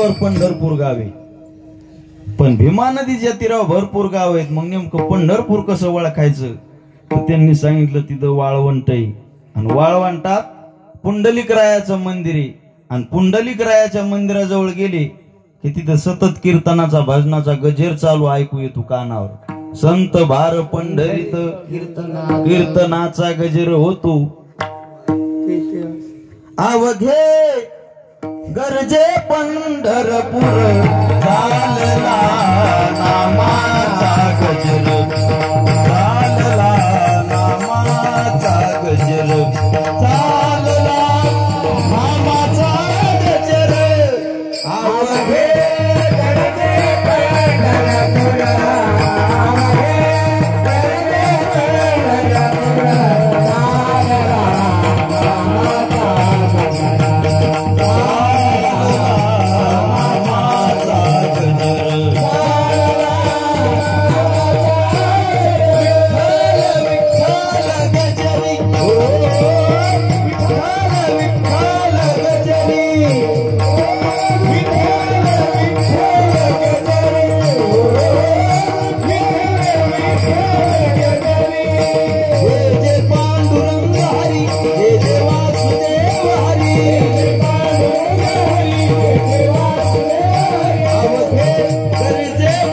तीरावर पंढरपूर गावे, पण भीमा नदीच्या तीरावर भरपूर गाव आहेत. मग नेमकं पंढरपूर कसं ओळखायचं तर त्यांनी सांगितलं तिथं वाळवंट आहे आणि वाळवंटात पुंडलिकरायाचं मंदिर आहे आणि पुंडलिकरायाच्या मंदिराजवळ गेले की तिथं सतत कीर्तनाचा भजनाचा गजेर चालू ऐकू येतो कानावर. संत भार पंढरीत कीर्तनाचा गजेर होतो. अवघे गरजे पंढरपूर चालला नामाचा गजर, चालला नामाचा गजर, चालला नामाचा गजर. अवघे गरजे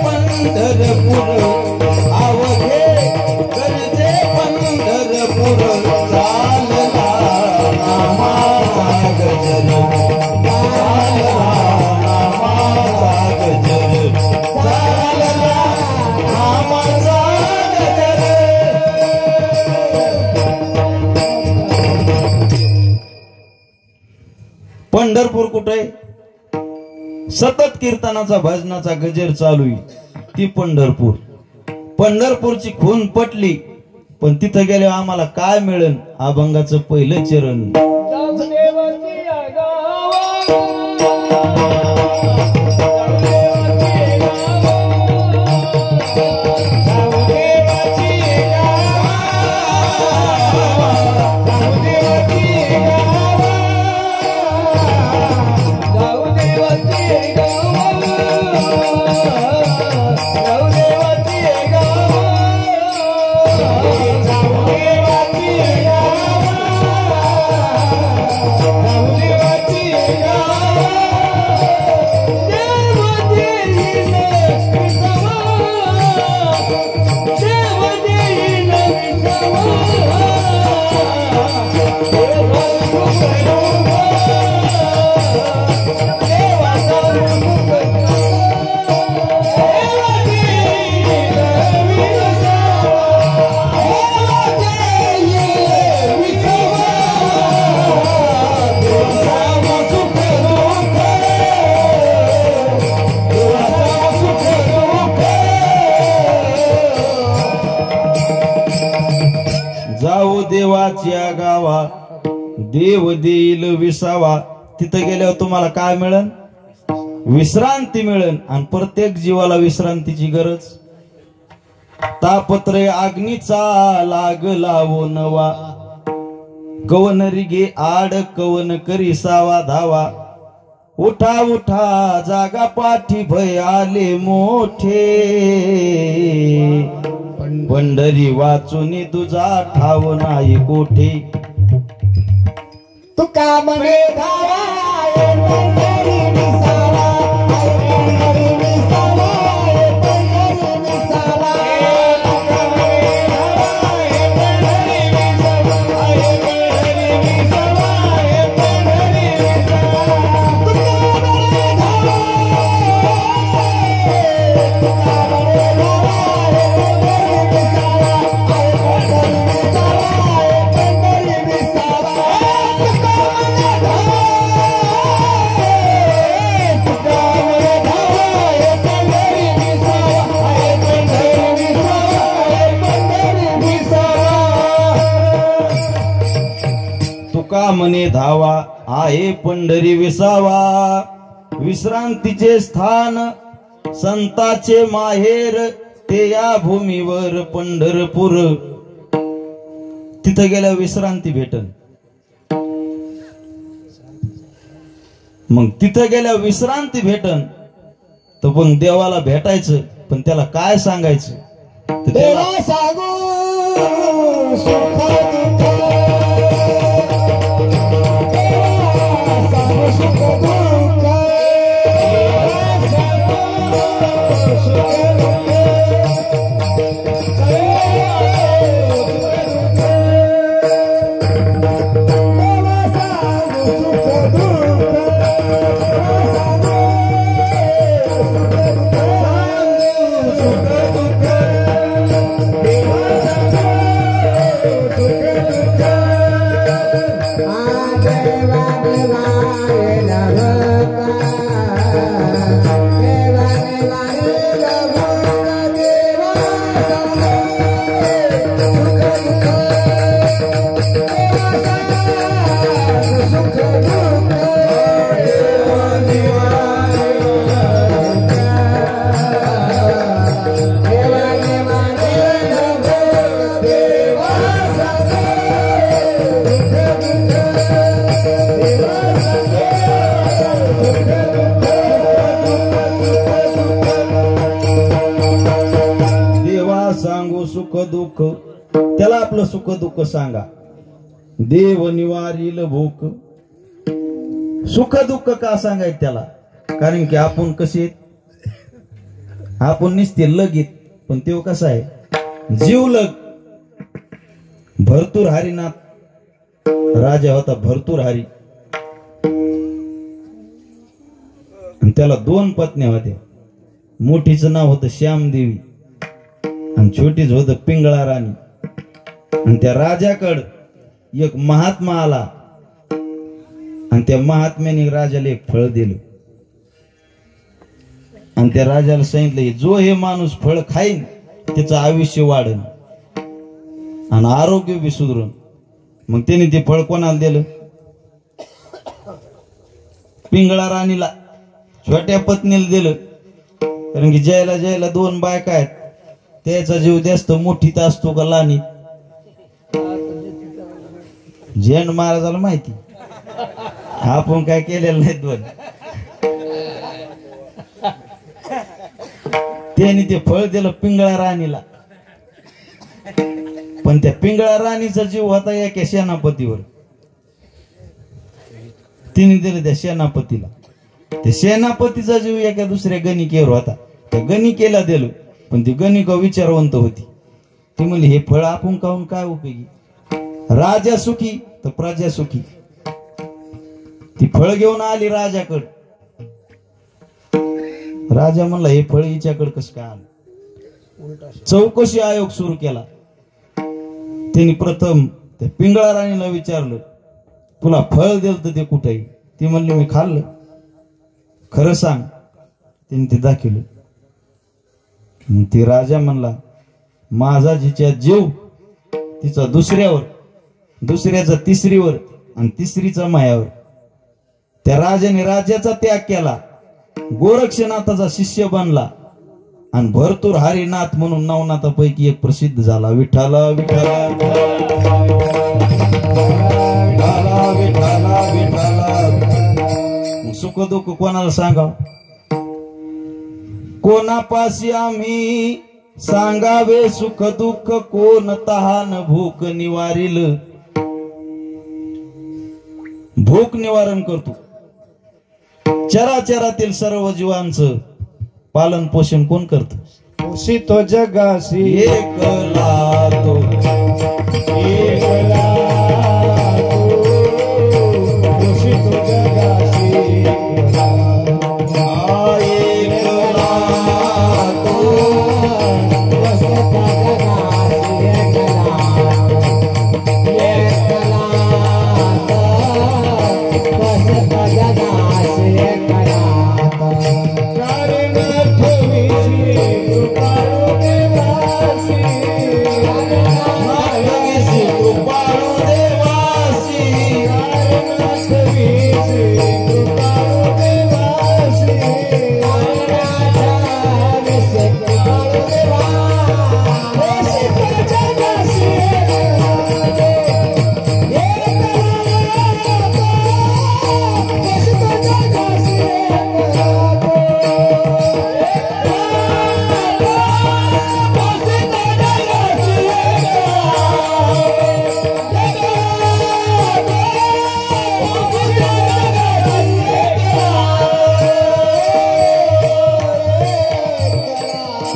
पंढरपूर, अवघे गरजे पंढरपूर चालला पंढरपूर कुठे? सतत कीर्तनाचा भजनाचा गजेर चालू आहे ती पंढरपूर. पंढरपूरची खून पटली, पण तिथं गेल्यावर आम्हाला काय मिळेल? अभंगाचं पहिलं चरण. जाऊ देवाच्या गावा देव देईल विसावा. तिथं गेल्यावर तुम्हाला काय मिळेल? विश्रांती मिळेल. आणि प्रत्येक जीवाला विश्रांतीची गरज. तापत्रे अग्नीचा लागला वो नवा, कवन रिगे आड कवन करी सावा धावा. उठा उठा जागा पाठी भय आले मोठे, पंढरी वाचून तुझा ठाव नाही कोठे. तुका म्हणे धावा पंढरी विसावा, पंढरी विसावा, पंढरी विसावा. तुका म्हणे धावा पंढरी विसावा, पंढरी विसावा, पंढरी विसावा. तुका म्हणे धावा, तुका म्हणे धावा पंढरी विसावा, पंढरी विसावा, पंढरी विसावा. तुका म्हणे धावा आहे पंढरी विसावा, विश्रांतीचे स्थान संताचे माहेर ते या भूमीवर पंढरपूर. तिथं गेल्या विश्रांती भेटन. मग तिथं गेल्या विश्रांती भेटन तर मग देवाला भेटायचं, पण त्याला काय सांगायचं तर त्याला देवा सांगू सुख दुःख, देवा सांगू सुख दुःख, देवा सांगू सुख दुःख, सांगू सुख दुःख, त्याला आपलं सुख दुःख सांगा. देव निवारील भूक. सुख दुःख का सांगायचं त्याला? कारण की आपण कसे आपण निसते लगीत, पण तो कसा आहे जीवलग. भरतूर हरिनाथ राजा होता, भरतूर हरी, आणि त्याला 2 पत्न्या होत्या. मोठीचं नाव होतं श्यामदेवी आणि छोटीच होतं पिंगळा राणी. आणि त्या राजाकड एक महात्मा आला आणि त्या महात्म्याने राजाला एक फळ दिलं आणि त्या राजाला सांगितलं जो हे माणूस फळ खाईन त्याचं आयुष्य वाढेल आणि आरोग्य बी सुधरून. मग त्याने ते फळ कोणाला दिलं? पिंगळा राणीला, छोट्या पत्नीला दिलं. कारण की ज्याला ज्याला 2 बायका आहेत त्याचा जीव जास्त मोठीत असतो का लहानीत? जैन महाराजाला माहिती, आपण काय केलेलं नाही 2. त्याने ते फळ दिलं पिंगळा राणीला, पण त्या पिंगळा राणीचा जीव होता एका सेनापतीवर. तिने दिलं त्या सेनापतीला. त्या सेनापतीचा जीव एका दुसऱ्या गणिकेवर होता. त्या गणिकेला दिलं, पण ती गणिका विचारवंत होती. ती म्हणली हे फळ आपण खाऊन काय उपयोगी? राजा सुखी तर प्रजा सुखी. ती फळ घेऊन आली राजाकड. राजा म्हणला हे फळ हिच्याकडे कसं काय आलं? चौकशी आयोग सुरू केला. त्यांनी प्रथम त्या पिंगळा राणीला विचारलं तुला फळ दिलं तर ते कुठेही? ती म्हणली मी खाल्लं. खरं सांग. त्यांनी ते दाखवलं. ती राजा म्हणला माझा जिच्या जीव तिचा दुसऱ्यावर, दुसऱ्याचा तिसरीवर आणि तिसरीचा मायावर. त्या राजाने राज्याचा त्याग केला, गोरक्षनाथाचा शिष्य बनला आणि भरतूर हरिनाथ म्हणून नवनाथापैकी एक प्रसिद्ध झाला. विठ्ठला विठ्ठला विठ्ठला विठ्ठला विठ्ठला. सुख दुःख कोणाला सांगाव? कोणापाशी आम्ही सांगावे सुख दुःख? कोण तहान भूक निवारील? भूक निवारण करतो. चराचरातील सर्व जीवांचं पालन पोषण कोण करतो? पोषितो जगासी एकला तो, एकला तो, पोषितो जगासी Thank you.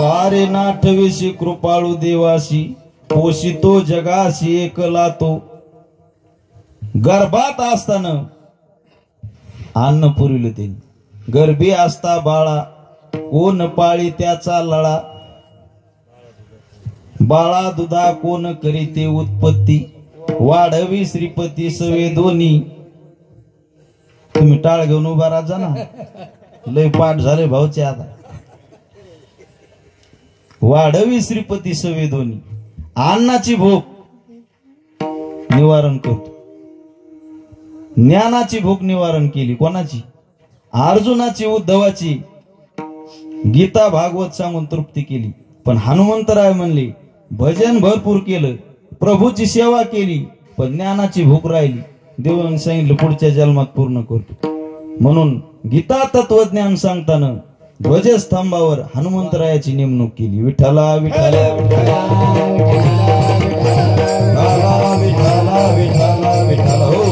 सारे नाठवेशी कृपाळू देवासी पोषितो जगाशी एकला तो गर्भात असताना अन्न पुरविले त्यांनी गर्भी असता बाळा कोण पाळी त्याचा लळा बाळा दुधा कोण करीते उत्पत्ती वाढवी श्रीपती सवे दोन्ही तुम्ही टाळ घेऊन उभा राहा ना लय पाठ झाले भाऊचे आता वाढवी श्रीपती सवे दोन्ही अन्नाची भूक निवारण करतो ज्ञानाची भूक निवारण केली कोणाची अर्जुनाची उद्धवाची गीता भागवत सांगून तृप्ती केली पण हनुमंतराय म्हणले भजन भरपूर केलं प्रभूची सेवा केली पण ज्ञानाची भूक राहिली देवाने सांगितलं पुढच्या जन्मात पूर्ण करतो म्हणून गीता तत्वज्ञान सांगताना ध्वजस्तंभावर हनुमंतरायाची नेमणूक केली विठ्ठला विठ्ठला विठ्ठला विठ्ठला विठ्ठला हो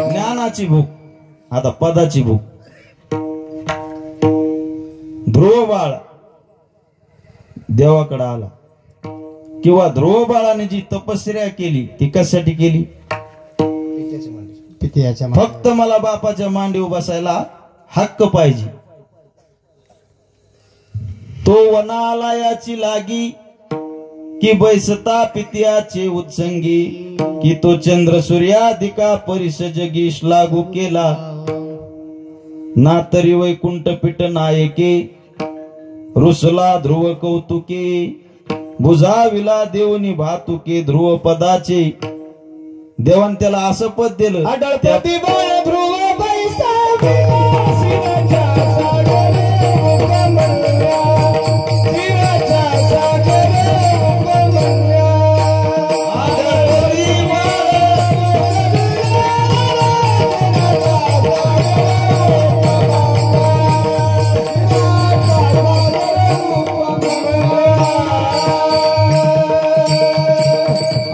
ज्ञानाची भूक आता पदाची भूक ध्रुव बाळ देवाकडे आला किंवा ध्रुव बाळाने जी तपश्चर्या केली ती कशासाठी केली फक्त मला बापाच्या मांडीवर बसायला हक्क पाहिजे तो वनाला याची लागी की बैसता पित्याचे उत्संगी की तो चंद्र सूर्याधिका परिसजगीश लागू केला ना तरी वैकुंठ पीठ नायके रुसला ध्रुव कौतुके बुजाविला देवनी भातुके ध्रुव पदाचे देवान त्याला असं पद दिलं अडळपती बाळ ध्रुव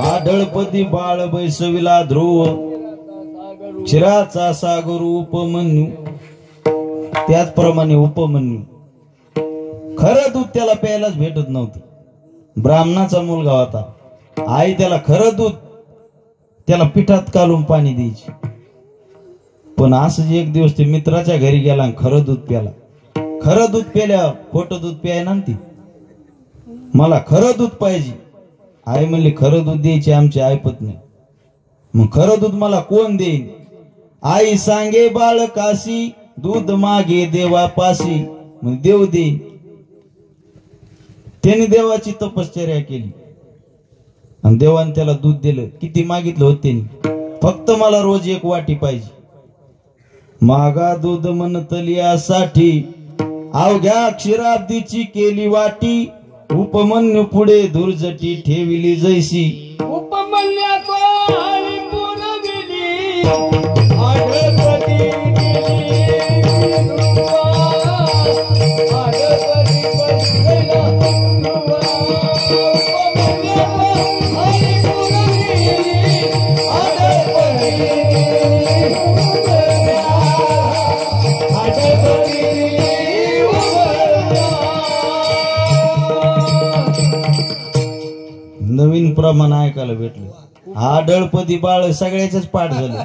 आढळपती बाळ बैसविला ध्रुव क्षीराचा सागर उपमन्यू त्याचप्रमाणे उपमन्यू खरं दूध त्याला प्यायलाच भेटत नव्हतं ब्राह्मणाचा मुलगा होता आई त्याला खरं दूध त्याला पिठात काढून पाणी द्यायची पण असं एक दिवस ते मित्राच्या घरी गेला आणि खरं दूध प्याला खरं दूध प्याल्या खोटं दूध प्याय ना ती मला खरं दूध पाहिजे आई म्हणली खरं दूध द्यायची आमची ऐपत नाही मग खरं दूध मला कोण देईन आई सांगे बाळ काशी दूध मागे देवापाशी मग देव देईन त्याने देवाची तपश्चर्या केली आणि देवाने त्याला दूध दिलं किती मागितलं होत त्यांनी फक्त मला रोज एक वाटी पाहिजे मागा दूध म्हणतली यासाठी अवघ्या क्षीराब्दीची केली वाटी उपमन्यू पुढे दुर्जटी ठेविली जैसी उपमन्यातो हरी पुरविली आढळपती आढळपती बसलेला ध्रुवा उपमन्यातो हरी पुरविली आढळपती नवीन प्रमाण ऐकायला भेटलं आढळपदी बाळ सगळ्याच पाठ झालं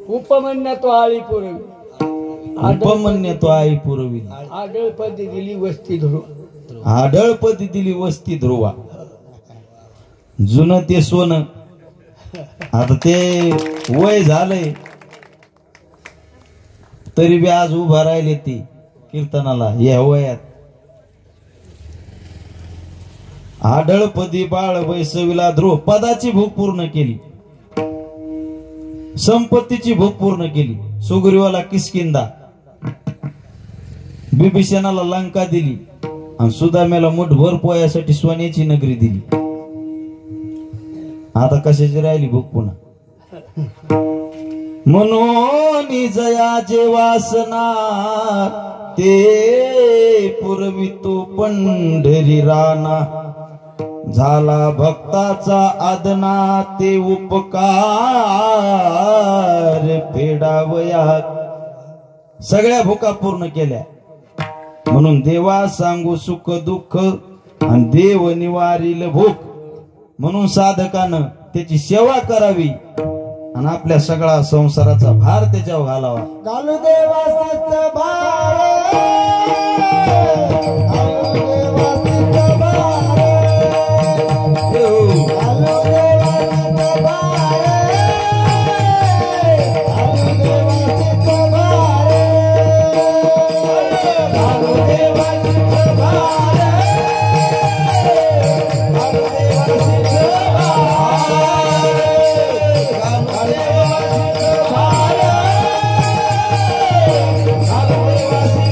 उपमन्या तो आळी पुरवी उपमन्य तो आई पुरवी आढळपदी दिली वस्ती ध्रुव आढळपदी दिली वस्ती ध्रुवा जुनं ते सोनं आता ते वय झालंय तरी बी आज उभा राहिले ते कीर्तनाला या वयात आढळपदी बाळ बैसविला ध्रुव पदाची भूक पूर्ण केली संपत्तीची भूक पूर्ण केली सुग्रीवाला किष्किंधा बिभीषणाला लंका दिली आणि सुदाम्याला मुठभर पोयासाठी सोन्याची नगरी दिली आता कशाची राहिली भूक पुन्हा म्हणून जयाचे वासना ते पुरवितो पंढरी राणा झाला भक्ताचा आदना ते उपकार फेडावया सगळ्या भूका पूर्ण केल्या म्हणून देवा सांगू सुख दुःख आणि देव निवारील भूक. म्हणून साधकानं त्याची सेवा करावी आणि आपल्या सगळा संसाराचा भार त्याच्यावर घालावा. घालू देवा सत भार, घालू देवा सत भार, घालू देवा सत भार, घालू देवा सत भार, घालू देवा सत भार, घालू देवा सत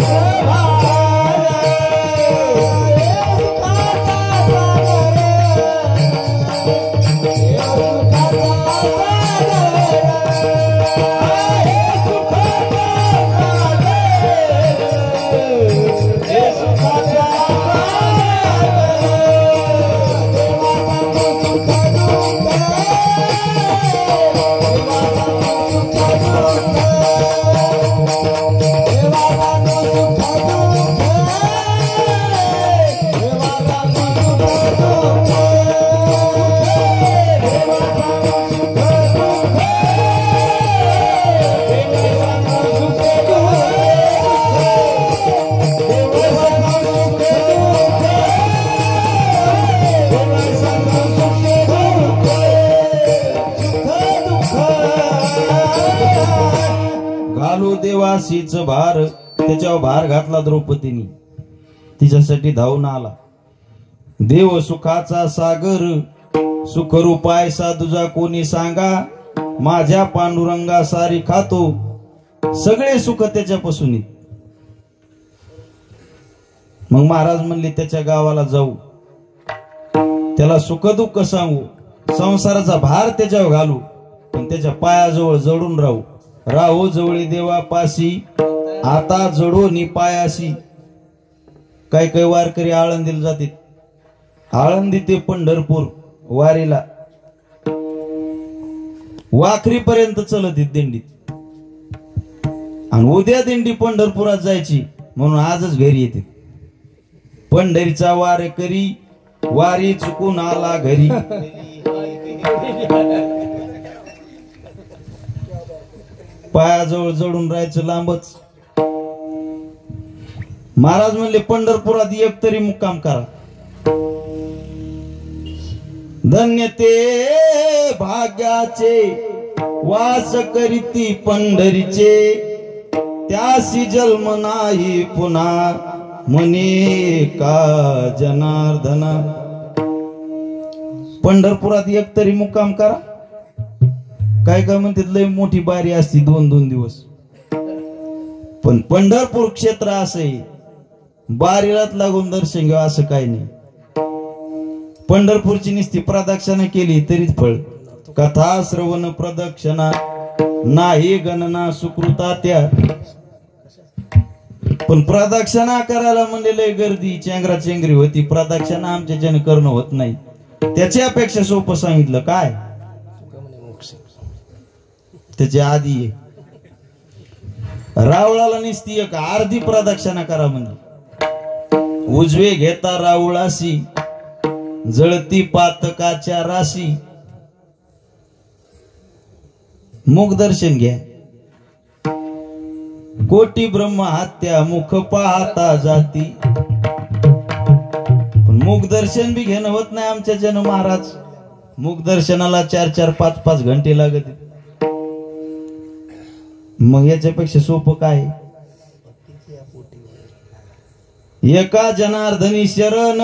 घालू देवासीच भार. त्याच्यावर भार घातला द्रौपदीने, तिच्यासाठी धावून आला. देव सुखाचा सागर, सुखरूपाय साधुजा कोणी सांगा. माझ्या पांडुरंगा सारी खातो, सगळे सुख त्याच्यापासून येत. मग महाराज म्हणले त्याच्या गावाला जाऊ, त्याला सुख दुःख सांगू, संसाराचा भार त्याच्यावर घालू, पण त्याच्या पायाजवळ जडून राहू. राहू जवळी देवा पाशी, आता जडो नि पायाशी. काही काही वारकरी आळंदीला जातात, आळंदी ते पंढरपूर वारीला वाखरी पर्यंत चलत दिंडीत. आणि उद्या दिंडी पंढरपुरात जायची म्हणून आजच घरी येते. पंढरीचा वारकरी वारी चुकून आला घरी. पायाजवळ जडून राहायचं लांबच. महाराज म्हणले पंढरपुरात एक तरी मुक्काम करा. धन्य ते भाग्याचे वास करीती पंढरीचे, त्यासी जन्म नाही पुन्हा म्हणे का जनार्दना. पंढरपुरात एक तरी मुक्काम करा. काय काय म्हणतात लय मोठी बारी असती 2-2 दिवस, पण पंढरपूर क्षेत्र असं आहे, बारीलाच लागून दर्शन घ्या असं काही नाही. पंढरपूरची नुसती प्रदक्षिणा केली तरीच फळ. कथा श्रवण प्रदक्षिणा नाही गणना सुकृता त्या. पण प्रदक्षिणा करायला म्हणजे लय गर्दी चेंगरा चेंगरी होती. प्रदक्षिणा आमच्या जन करणं होत नाही. त्याच्यापेक्षा सोपं सांगितलं काय, त्याच्या आधी रावळाला निसती एक अर्धी प्रदक्षिणा करा म्हणजे. उजवे घेता रावळाशी, जळती पातकाच्या राशी. मुख दर्शन घ्या. कोटी ब्रह्म हत्या मुख पाहता जाती. पण मुख दर्शन बी घेणं होत नाही आमच्या जन महाराज. मुख दर्शनाला 4-4, 5-5 घंटे लागत. मग याच्यापेक्षा सोपं काय. एका जनार्दनी शरण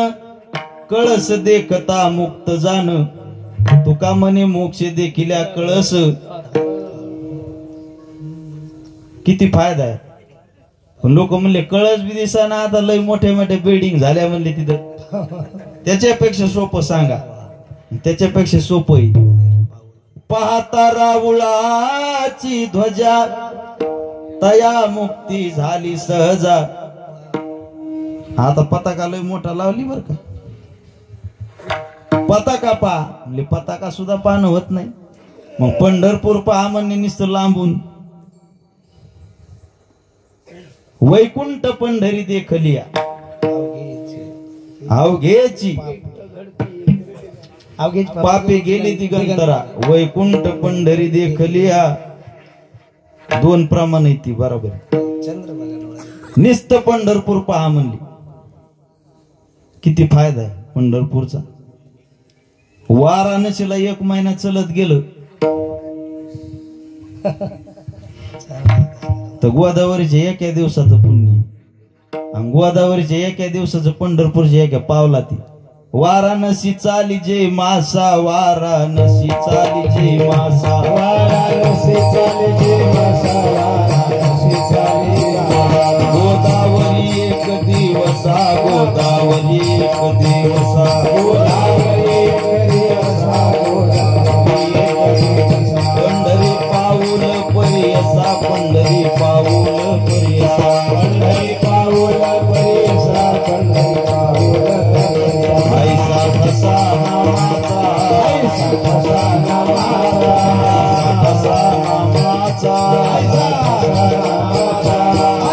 कळस देखता मुक्त जाण. तुका म्हणे मोक्ष देखिल्या कळस. किती फायदा आहे. पण लोक म्हणले कळस बी दिसाना, आता लय मोठ्या मोठ्या बिल्डिंग झाल्या म्हणले तिथं. त्याच्यापेक्षा सोपं सांगा. त्याच्यापेक्षा सोपं आहे. पाहता रावळाची ध्वजा, तया मुक्ती झाली सहजा. आता पताका लय मोठा लावली बर का. पताका पहा म्हणजे पताका सुद्धा पाहणं होत नाही. मग पंढरपूर पहा म्हणणे नुसतं लांबून. वैकुंठ पंढरी देखलिया अवघेची पापे गेली दिगंतरा वैकुंठ पंढरी देखलिया. दोन प्रमाण आहे ती बरोबर. निस्त पंढरपूर पहा म्हणली. किती फायदा आहे पंढरपूरचा. वाराणसीला 1 महिना चलत गेलं तर गोदावरीच्या एका दिवसाचं पुण्य आणि गोदावरीच्या एका दिवसाचं पंढरपूरच्या एका पावला ती. वाराणसी चाली जय मासा वाराणसी चाली जय मासा वाराणसी चाली जय मासा वाराणसी चाली गोदावरी एक दिवसा गोदावरी एक दिवसा गोदावरी एक दिवसा गोदावरी एक दिवसा पंढरी पाऊल परियसा पंढरी पाऊल परियसा पंढरी पाऊल परियसा पंढरी पाऊल परियसा ऐसा कसा नामाचा ऐसा कसा नामाचा कसा नामाचा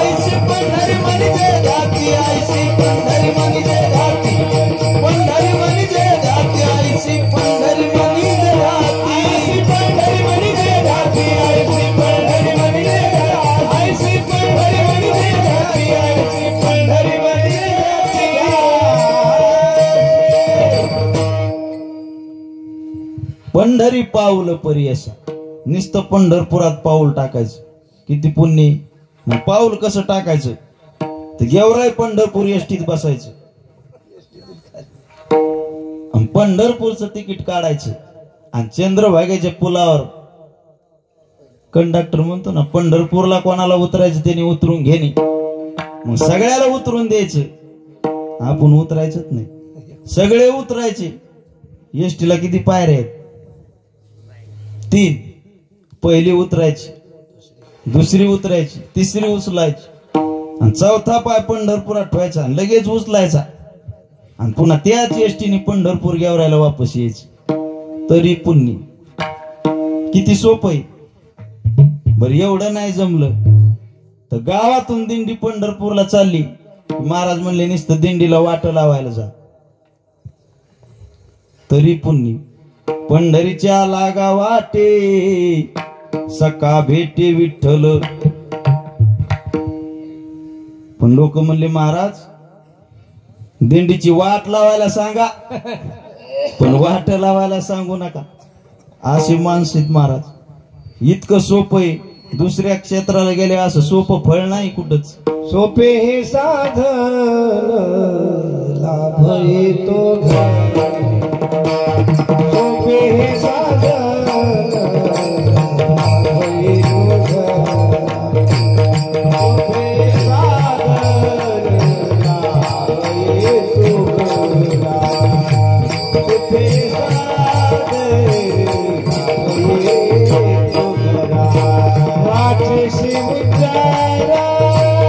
ऐसी पंढरी म्हणजे घाती ऐसी पंढरी म्हणजे घाती पंढरी म्हणजे घाती ऐसी पंढरी म्हणजे घाती ऐसी पंढरी म्हणजे घाती ऐसी पंढरी म्हणजे घाती ऐसी पंढरी म्हणजे घाती ऐसी पंढरी म्हणजे पंढरी पाऊल परियसा. नुसतं पंढरपुरात पाऊल टाकायचं किती पुण्य. मग पाऊल कसं टाकायचं तर गेवराई पंढरपूर एसटीत बसायचं आणि पंढरपूरचं तिकीट काढायचं आणि चंद्रभागेच्या पुलावर कंडक्टर म्हणतो ना पंढरपूरला कोणाला उतरायचं त्याने उतरून घेणे. मग सगळ्याला उतरून द्यायचं. आपण उतरायचंच नाही. सगळे उतरायचे. एसटीला किती पायऱ्या आहेत 3. पहिली उतरायची दुसरी उतरायची तिसरी उचलायची आणि चौथा पाय पंढरपुरात ठेवायचा लगेच उचलायचा आणि पुन्हा त्याच एसटीने पंढरपूर गेवरायला वापस यायचं. तरी पुण्य. किती सोपं आहे. बरं एवढं नाही जमलं तर गावातून दिंडी पंढरपूरला चालली. महाराज म्हणले नुसतं दिंडीला वाट लावायला जा तरी पुण्य. पंढरीच्या लागा वाटे सका भेटे विठ्ठल. पण लोक म्हणले महाराज दिंडीची वाट लावायला सांगा पण वाट लावायला सांगू नका. असे माणसं महाराज. इतकं सोपं आहे. दुसऱ्या क्षेत्राला गेले असं सोपं फळ नाही कुठंच. सोपे हे साधन लाभ येतो सोपे हे साधन लाभ येतो सोपे साधन लाभ येतो सोपे साधन लाभ येतो वाचेशी उच्चारा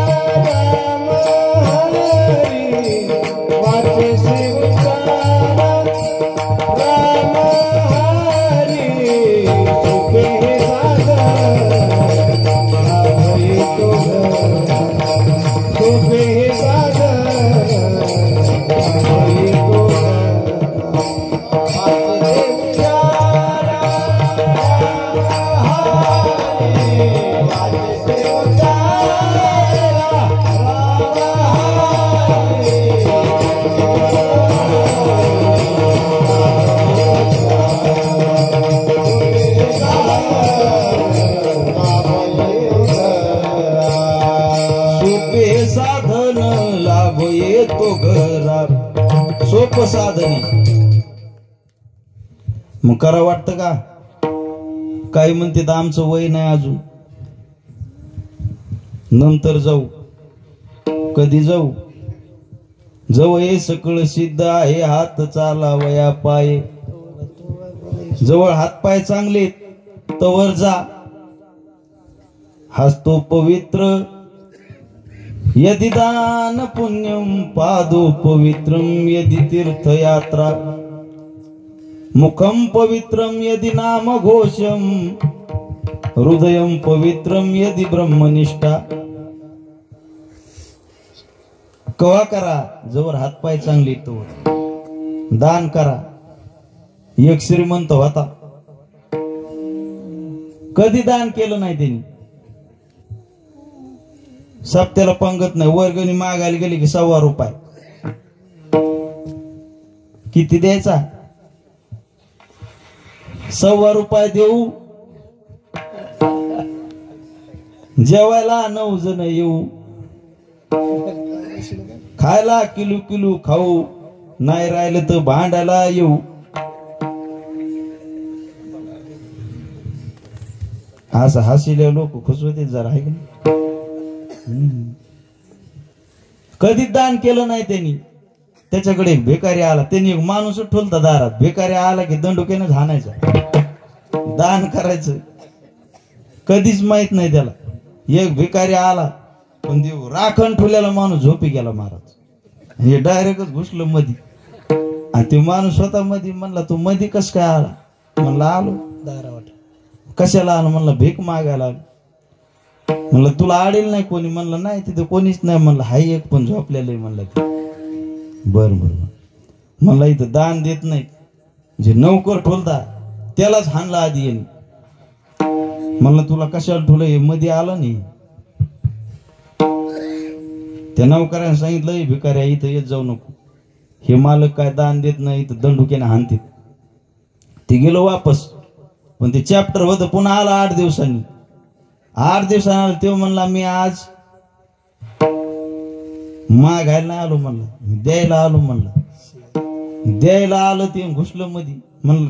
राम हरी वाचेशी उच्चारा राम हरी सोपे हे साधन लाभ येतो सोपे हे साधन लाभ येतो वाचेशी उच्चारा सोपे साधन लाभ येतो घरा. सोपं साधन मग करा वाटतं का. काही म्हणते तर आमचं वय नाही अजून नंतर जाऊ. कधी जाऊ. जवळ हे सकळ सिद्ध आहे हात चालावया पाय. जवळ हात पाय चांगले तवर जा. हस्तो पवित्र यदि दान पुण्यम पादो पवित्रम यदि तीर्थयात्रा मुखम पवित्रम यदि नाम घोषम हृदयम पवित्रम यदि ब्रह्मनिष्ठा. कवा करा जवळ हातपाय चांगले तो दान करा. एक श्रीमंत होता, कधी दान केलं नाही त्यांनी. सप्त्याला पंगत नाही, वर्गणी मागायला गेली की ₹1.25. किती द्यायचा? ₹1.25 देऊ, जेवायला 9 जण येऊ, खायला किलो किलो खाऊ, नाही राहिलं तर भांडायला येऊ. असं हसिले लोक खुश होते जरा, आहे का? कधी दान केलं नाही त्यांनी. त्याच्याकडे एक भिकारी आला, त्यांनी एक माणूस ठोलता दारात. भिकारी आला की दंडुक्याने हाणायचा, दान करायचं. कधीच माहित नाही त्याला. एक भिकारी आला, पण देव राखण ठेवलेला माणूस झोपी गेला महाराज. हे डायरेक्टच घुसलं मधी. आणि ते माणूस स्वतः मधी म्हणला, तू मधी कस काय आला? म्हणला आलो दारावाट. कशाला आलो? म्हणलं भीक मागायला आलो. म्हणलं तुला आडेल नाही कोणी? म्हणलं नाही, तिथे कोणीच नाही. म्हणलं हाय एक पण झोपलेलं आहे. म्हणलं ते बर बर. म्हणलं इथं दान देत नाही, जे नौकर ठोलता त्यालाच हाणला आधी यांनी. म्हणलं तुला कशाला ठोलं? हे मध्ये आलं नाही. त्या नौकराने सांगितलं, भिकाऱ्या इथं येत जाऊ नको, हे मालक काय दान देत नाही, इथं दंडुक्याने हाणते. ते गेलो वापस. पण ते चॅप्टर होतं, पुन्हा आला 8 दिवसांनी. 8 दिवसांनी आला. तेव्हा म्हणला मी आज मागायला नाही आलो, म्हणलं द्यायला आलो. म्हणलं द्यायला आलो. ते घुसलं मध्ये. म्हणलं